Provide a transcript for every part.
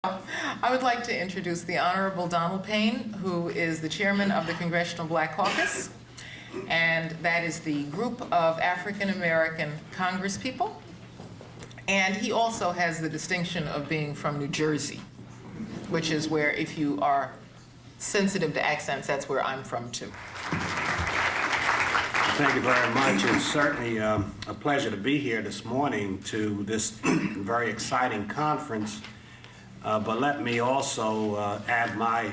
I would like to introduce the Honorable Donald Payne, who is the chairman of the Congressional Black Caucus, and that is the group of African American congresspeople. And he also has the distinction of being from New Jersey, which is where, if you are sensitive to accents, that's where I'm from too. Thank you very much. It's certainly a pleasure to be here this morning to this very exciting conference. But let me also add my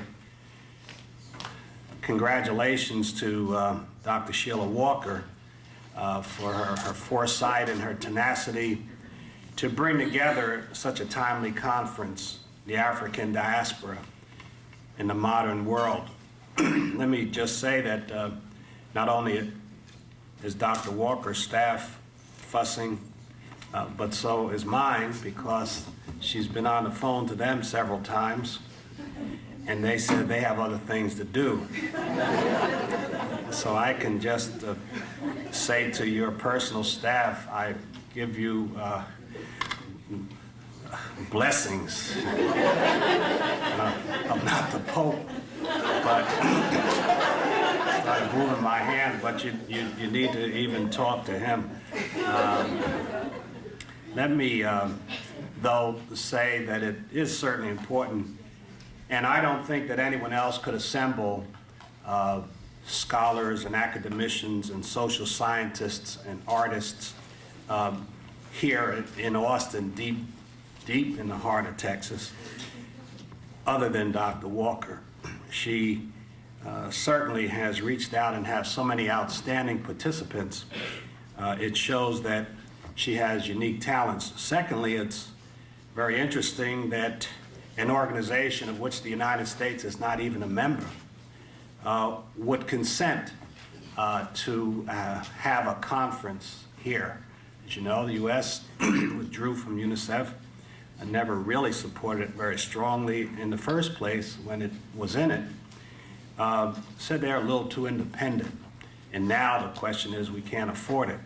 congratulations to Dr. Sheila Walker for her foresight and her tenacity to bring together such a timely conference, the African Diaspora in the modern world. Let me just say that not only is Dr. Walker's staff fussing, but so is mine, because she's been on the phone to them several times, and they said they have other things to do. So I can just say to your personal staff, I give you blessings. I'm not the Pope, but started moving my hand, but you need to even talk to him. Let me, though, say that it is certainly important, and I don't think that anyone else could assemble scholars and academicians and social scientists and artists here in Austin, deep in the heart of Texas, other than Dr. Walker. She certainly has reached out and has so many outstanding participants. It shows that she has unique talents. Secondly, it's very interesting that an organization of which the United States is not even a member would consent to have a conference here. As you know, the U.S. withdrew from UNICEF and never really supported it very strongly in the first place when it was in it. Said they're a little too independent. And now the question is, we can't afford it.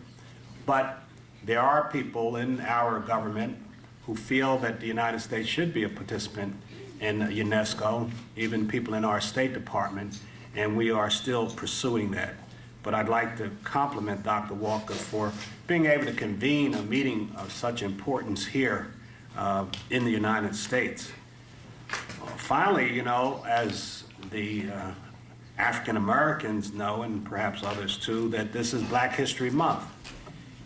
But there are people in our government who feel that the United States should be a participant in UNESCO, even people in our State Department, and we are still pursuing that. But I'd like to compliment Dr. Walker for being able to convene a meeting of such importance here in the United States. Finally, you know, as the African Americans know, and perhaps others too, that this is Black History Month.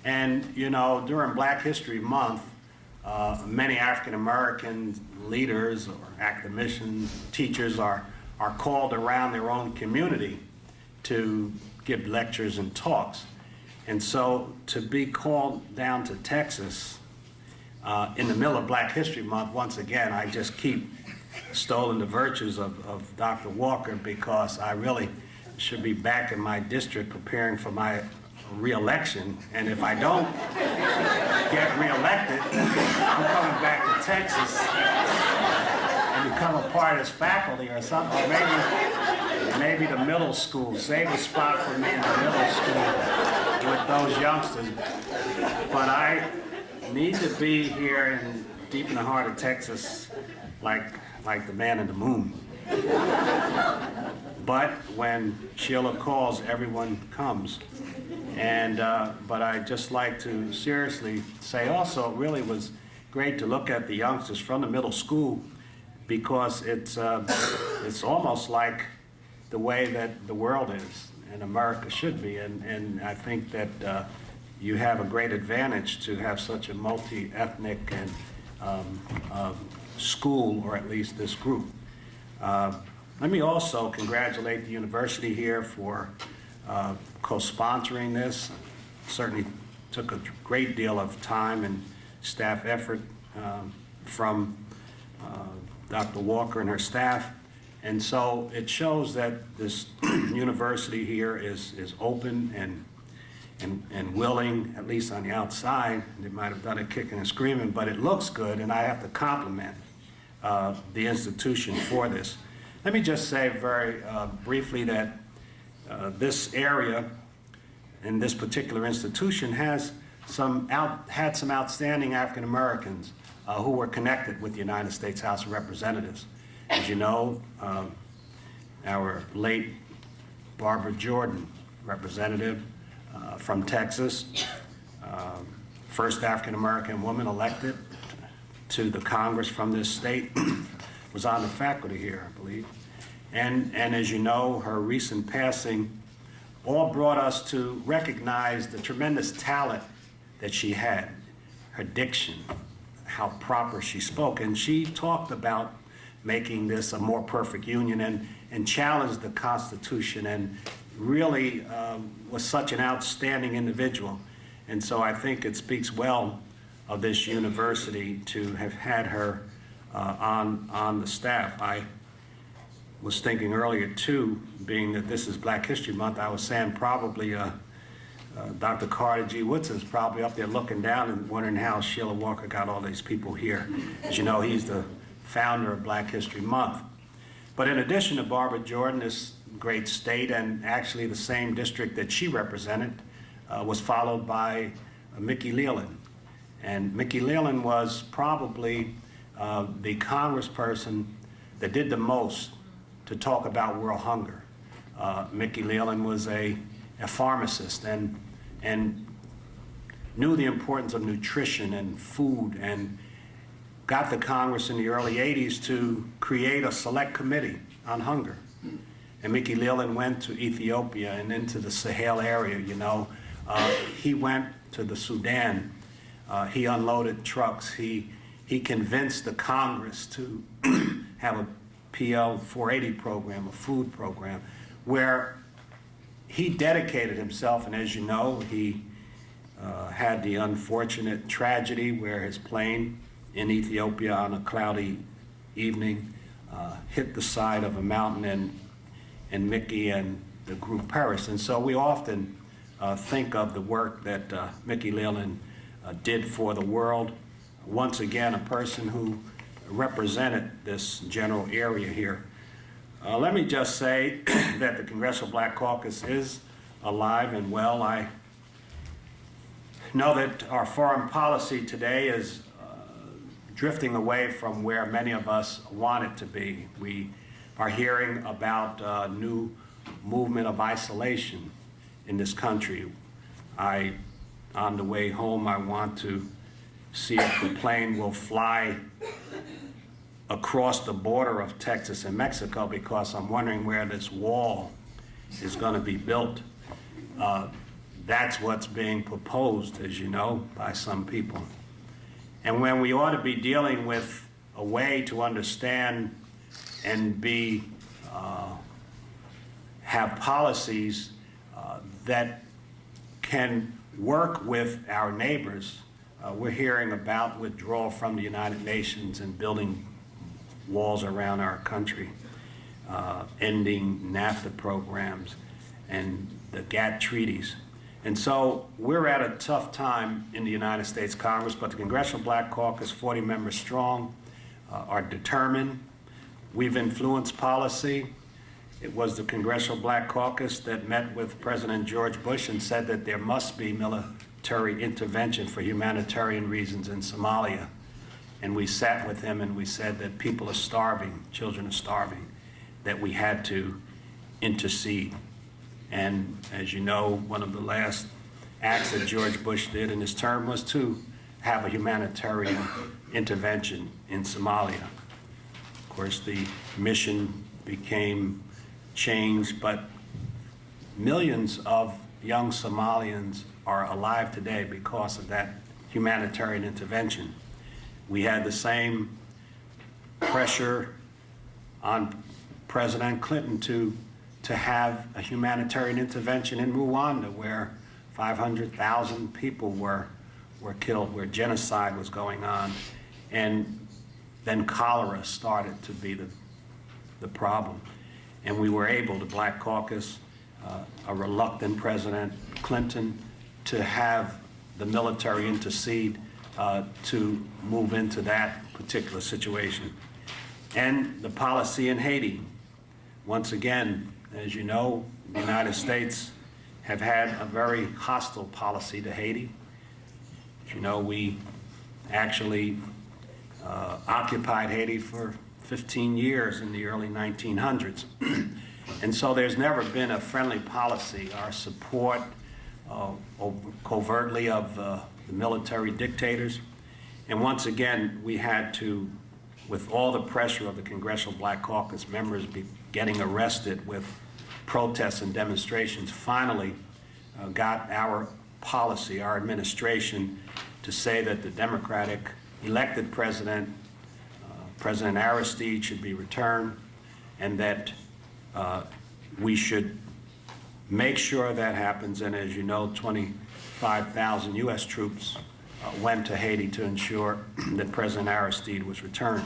And, you know, during Black History Month, many African American leaders or academicians, teachers are called around their own community to give lectures and talks. And so to be called down to Texas in the middle of Black History Month, once again, I just keep extolling the virtues of Dr. Walker, because I really should be back in my district preparing for my re-election, and if I don't get re-elected, I'm coming back to Texas and become a part of this faculty or something, or maybe the middle school. Save a spot for me in the middle school with those youngsters. But I need to be here deep in the heart of Texas, like the man in the moon. But when Sheila calls, everyone comes. And but I'd just like to seriously say also, it really was great to look at the youngsters from the middle school, because it's almost like the way that the world is and America should be. And I think that you have a great advantage to have such a multi-ethnic and school, or at least this group. Let me also congratulate the university here for co-sponsoring this. Certainly took a great deal of time and staff effort from Dr. Walker and her staff. And so it shows that this university here is open and willing, at least on the outside. They might have done it kicking and screaming, but it looks good, and I have to compliment the institution for this. Let me just say very briefly that this area and this particular institution has had some outstanding African Americans who were connected with the United States House of Representatives. As you know, our late Barbara Jordan, representative from Texas, first African-American woman elected to the Congress from this state, was on the faculty here, I believe. And as you know, her recent passing all brought us to recognize the tremendous talent that she had, her diction, how proper she spoke. And she talked about making this a more perfect union and challenged the Constitution, and really was such an outstanding individual. And so I think it speaks well of this university to have had her on the staff. I was thinking earlier too, being that this is Black History Month, I was saying probably Dr. Carter G. Woodson is probably up there looking down and wondering how Sheila Walker got all these people here. As you know, he's the founder of Black History Month. But in addition to Barbara Jordan, this great state, and actually the same district that she represented, was followed by Mickey Leland. And Mickey Leland was probably the congressperson that did the most to talk about world hunger. Mickey Leland was a pharmacist and knew the importance of nutrition and food, and got the Congress in the early 80s to create a select committee on hunger. And Mickey Leland went to Ethiopia and into the Sahel area, you know. He went to the Sudan. He unloaded trucks. He convinced the Congress to have a PL 480 program, a food program, where he dedicated himself. And as you know, he had the unfortunate tragedy where his plane in Ethiopia on a cloudy evening hit the side of a mountain, and Mickey and the group perished. And so we often think of the work that Mickey Leland did for the world. Once again, a person who represented this general area here. Let me just say that the Congressional Black Caucus is alive and well. I know that our foreign policy today is drifting away from where many of us want it to be. We are hearing about a new movement of isolation in this country. On the way home, I want to see if the plane will fly across the border of Texas and Mexico, because I'm wondering where this wall is going to be built. That's what's being proposed, as you know, by some people. And when we ought to be dealing with a way to understand and have policies that can work with our neighbors, we're hearing about withdrawal from the United Nations and building walls around our country, ending NAFTA programs and the GATT treaties. And so we're at a tough time in the United States Congress, but the Congressional Black Caucus, 40 members strong, are determined. We've influenced policy. It was the Congressional Black Caucus that met with President George Bush and said that there must be military intervention for humanitarian reasons in Somalia. And we sat with him and we said that people are starving, children are starving, that we had to intercede. And as you know, one of the last acts that George Bush did in his term was to have a humanitarian intervention in Somalia. Of course, the mission became changed, but millions of young Somalians are alive today because of that humanitarian intervention. We had the same pressure on President Clinton to have a humanitarian intervention in Rwanda, where 500,000 people were killed, where genocide was going on. And then cholera started to be the problem. And we were able, the Black Caucus, a reluctant President Clinton, to have the military intercede to move into that particular situation. And the policy in Haiti. Once again, as you know, the United States have had a very hostile policy to Haiti. As you know, we actually occupied Haiti for 15 years in the early 1900s. And so there's never been a friendly policy. Our support covertly of the military dictators. And once again, we had to, with all the pressure of the Congressional Black Caucus members getting arrested with protests and demonstrations, finally got our policy, our administration, to say that the Democratic elected president, President Aristide, should be returned, and that we should make sure that happens. And as you know, 25,000 U.S. troops went to Haiti to ensure that President Aristide was returned.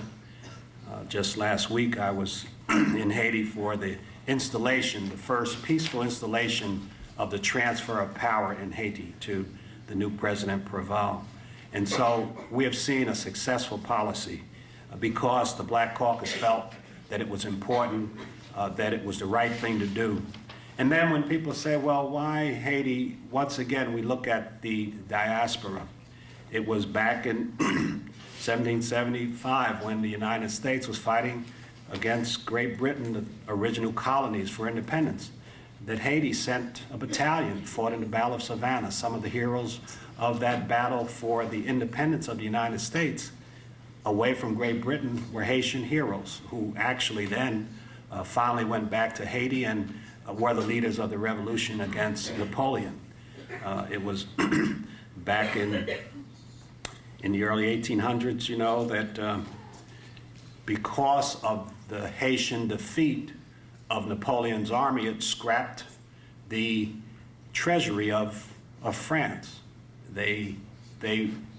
Just last week, I was in Haiti for the installation, the first peaceful installation of the transfer of power in Haiti to the new President Proval. And so we have seen a successful policy because the Black Caucus felt that it was important, that it was the right thing to do. And then when people say, well, why Haiti? Once again, we look at the diaspora. It was back in 1775 when the United States was fighting against Great Britain, the original colonies, for independence, that Haiti sent a battalion, fought in the Battle of Savannah. Some of the heroes of that battle for the independence of the United States away from Great Britain were Haitian heroes who actually then finally went back to Haiti and were the leaders of the revolution against Napoleon. It was back in the early 1800s, you know, that because of the Haitian defeat of Napoleon's army, it scrapped the treasury of France. They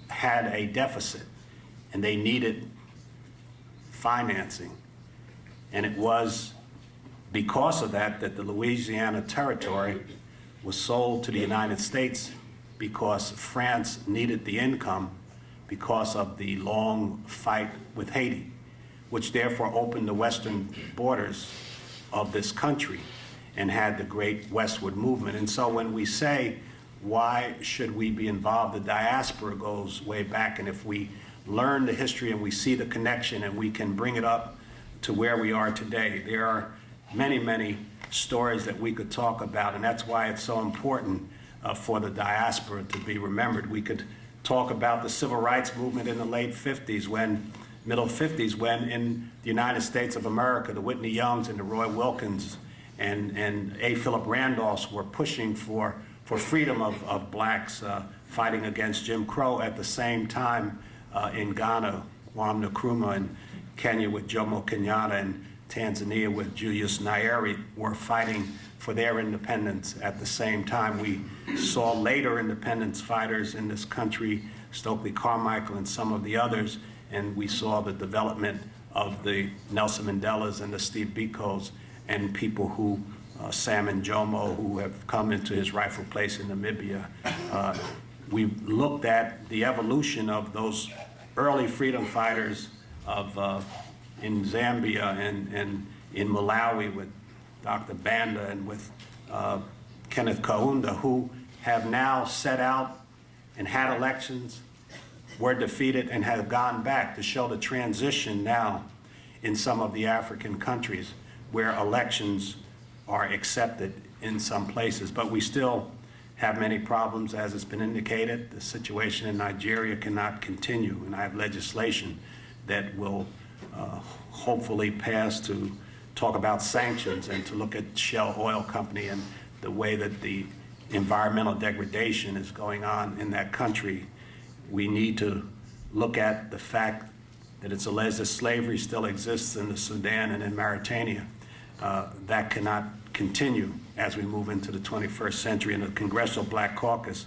had a deficit and they needed financing. And it was because of that that the Louisiana Territory was sold to the United States, because France needed the income because of the long fight with Haiti, which therefore opened the western borders of this country and had the great westward movement. And so when we say, why should we be involved? The diaspora goes way back, and if we learn the history and we see the connection and we can bring it up to where we are today, there are many, many stories that we could talk about, and that's why it's so important for the diaspora to be remembered. We could talk about the civil rights movement in the late 50s, middle 50s, when in the United States of America, the Whitney Youngs and the Roy Wilkins and A. Philip Randolphs were pushing for freedom of blacks, fighting against Jim Crow. At the same time, in Ghana, Kwame Nkrumah, and Kenya with Jomo Kenyatta, and Tanzania with Julius Nyerere were fighting for their independence. At the same time, we saw later independence fighters in this country, Stokely Carmichael and some of the others, and we saw the development of the Nelson Mandelas and the Steve Bikos and people who, Sam Njomo, who have come into his rightful place in Namibia. We looked at the evolution of those early freedom fighters in Zambia and in Malawi with Dr. Banda and with Kenneth Kaunda, who have now set out and had elections, were defeated, and have gone back to show the transition now in some of the African countries where elections are accepted in some places. But we still have many problems, as has been indicated. The situation in Nigeria cannot continue, and I have legislation that will hopefully pass to talk about sanctions and to look at Shell Oil Company and the way that the environmental degradation is going on in that country. We need to look at the fact that it's alleged that slavery still exists in the Sudan and in Mauritania. That cannot continue as we move into the 21st century, and the Congressional Black Caucus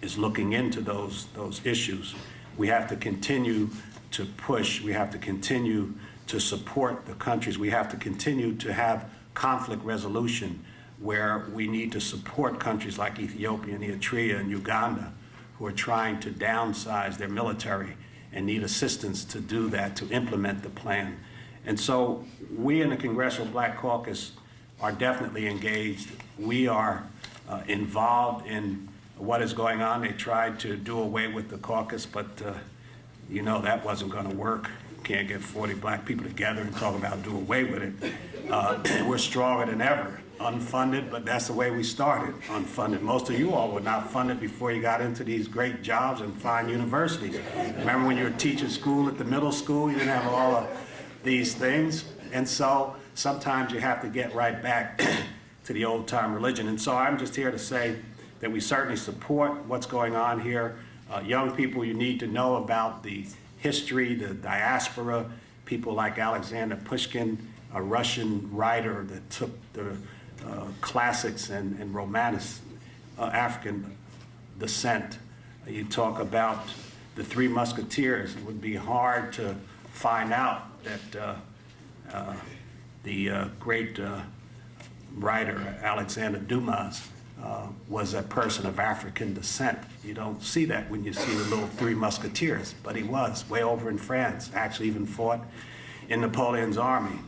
is looking into those issues. We have to continue to push. We have to continue to support the countries. We have to continue to have conflict resolution, where we need to support countries like Ethiopia and Eritrea and Uganda, who are trying to downsize their military and need assistance to do that, to implement the plan. And so we in the Congressional Black Caucus are definitely engaged. We are involved in what is going on. They tried to do away with the caucus, but you know that wasn't going to work. Can't get 40 black people together and talk about do away with it. We're stronger than ever. Unfunded, but that's the way we started, unfunded. Most of you all were not funded before you got into these great jobs and fine universities. Remember when you were teaching school at the middle school, you didn't have all of these things. And so sometimes you have to get right back to the old time religion. And so I'm just here to say that we certainly support what's going on here. Young people, you need to know about the history, the diaspora, people like Alexander Pushkin, a Russian writer that took the classics and romantic African descent. You talk about the Three Musketeers. It would be hard to find out that the great writer Alexander Dumas was a person of African descent. You don't see that when you see the little Three Musketeers, but he was way over in France, actually even fought in Napoleon's army.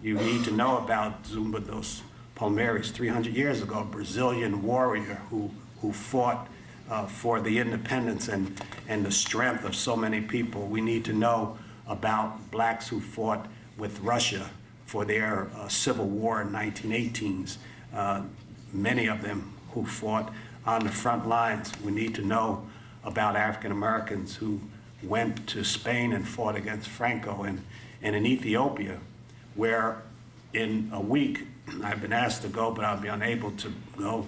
You need to know about Zumba dos Palmares, 300 years ago, a Brazilian warrior who fought for the independence and the strength of so many people. We need to know about blacks who fought with Russia for their civil war in 1918s. Many of them who fought on the front lines. We need to know about African Americans who went to Spain and fought against Franco, and in Ethiopia, where in a week, I've been asked to go, but I'll be unable to go.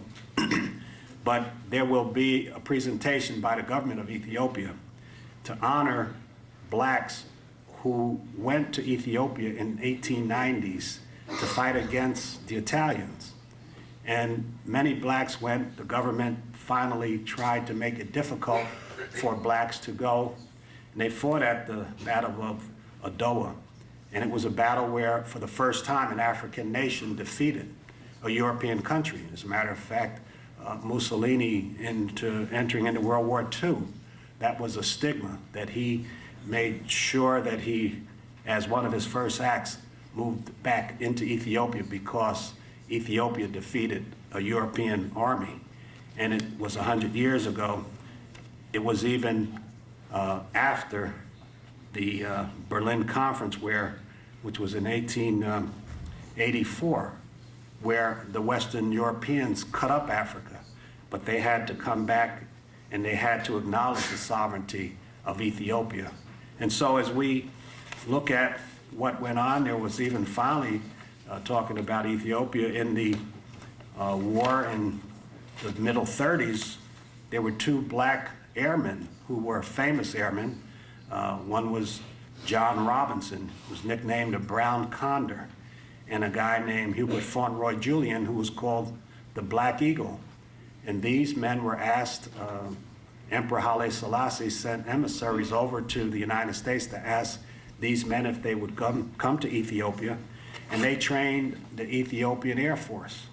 But there will be a presentation by the government of Ethiopia to honor blacks who went to Ethiopia in 1890s to fight against the Italians. And many blacks went. The government finally tried to make it difficult for blacks to go. And they fought at the Battle of Adowa. And it was a battle where, for the first time, an African nation defeated a European country. As a matter of fact, Mussolini entering into World War II, that was a stigma that he made sure that he, as one of his first acts, moved back into Ethiopia because Ethiopia defeated a European army. And it was 100 years ago. It was even after the Berlin Conference, which was in 1884, where the Western Europeans cut up Africa, but they had to come back and they had to acknowledge the sovereignty of Ethiopia. And so as we look at what went on, there was even finally talking about Ethiopia in the war in the middle 30s, there were two black airmen who were famous airmen. One was John Robinson, who was nicknamed the Brown Condor, and a guy named Hubert Fauntleroy Julian, who was called the Black Eagle. And these men were asked, Emperor Haile Selassie sent emissaries over to the United States to ask these men if they would come to Ethiopia, and they trained the Ethiopian Air Force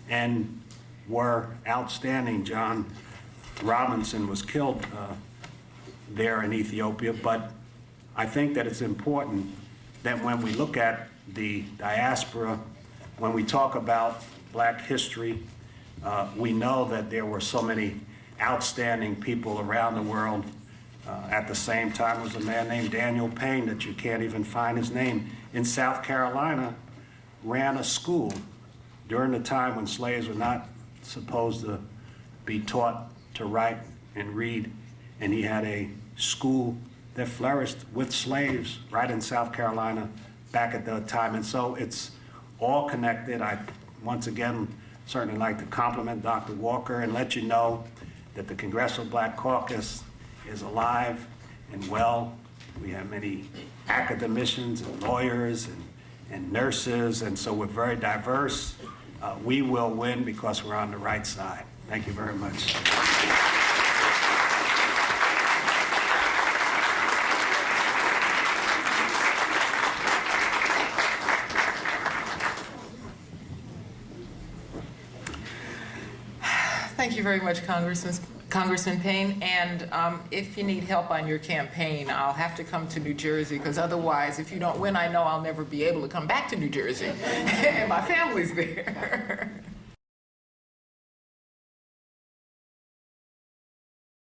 and were outstanding. John Robinson was killed there in Ethiopia, but I think that it's important that when we look at the diaspora, when we talk about black history, we know that there were so many outstanding people around the world. At the same time, there was a man named Daniel Payne that you can't even find his name in South Carolina, ran a school during the time when slaves were not supposed to be taught to write and read, and he had a school that flourished with slaves right in South Carolina back at that time. And so it's all connected. I, once again, certainly like to compliment Dr. Walker and let you know that the Congressional Black Caucus is alive and well. We have many academicians and lawyers and nurses, and so we're very diverse. We will win because we're on the right side. Thank you very much. Thank you very much, Congressman Payne. And if you need help on your campaign, I'll have to come to New Jersey, because otherwise, if you don't win, I know I'll never be able to come back to New Jersey. And my family's there.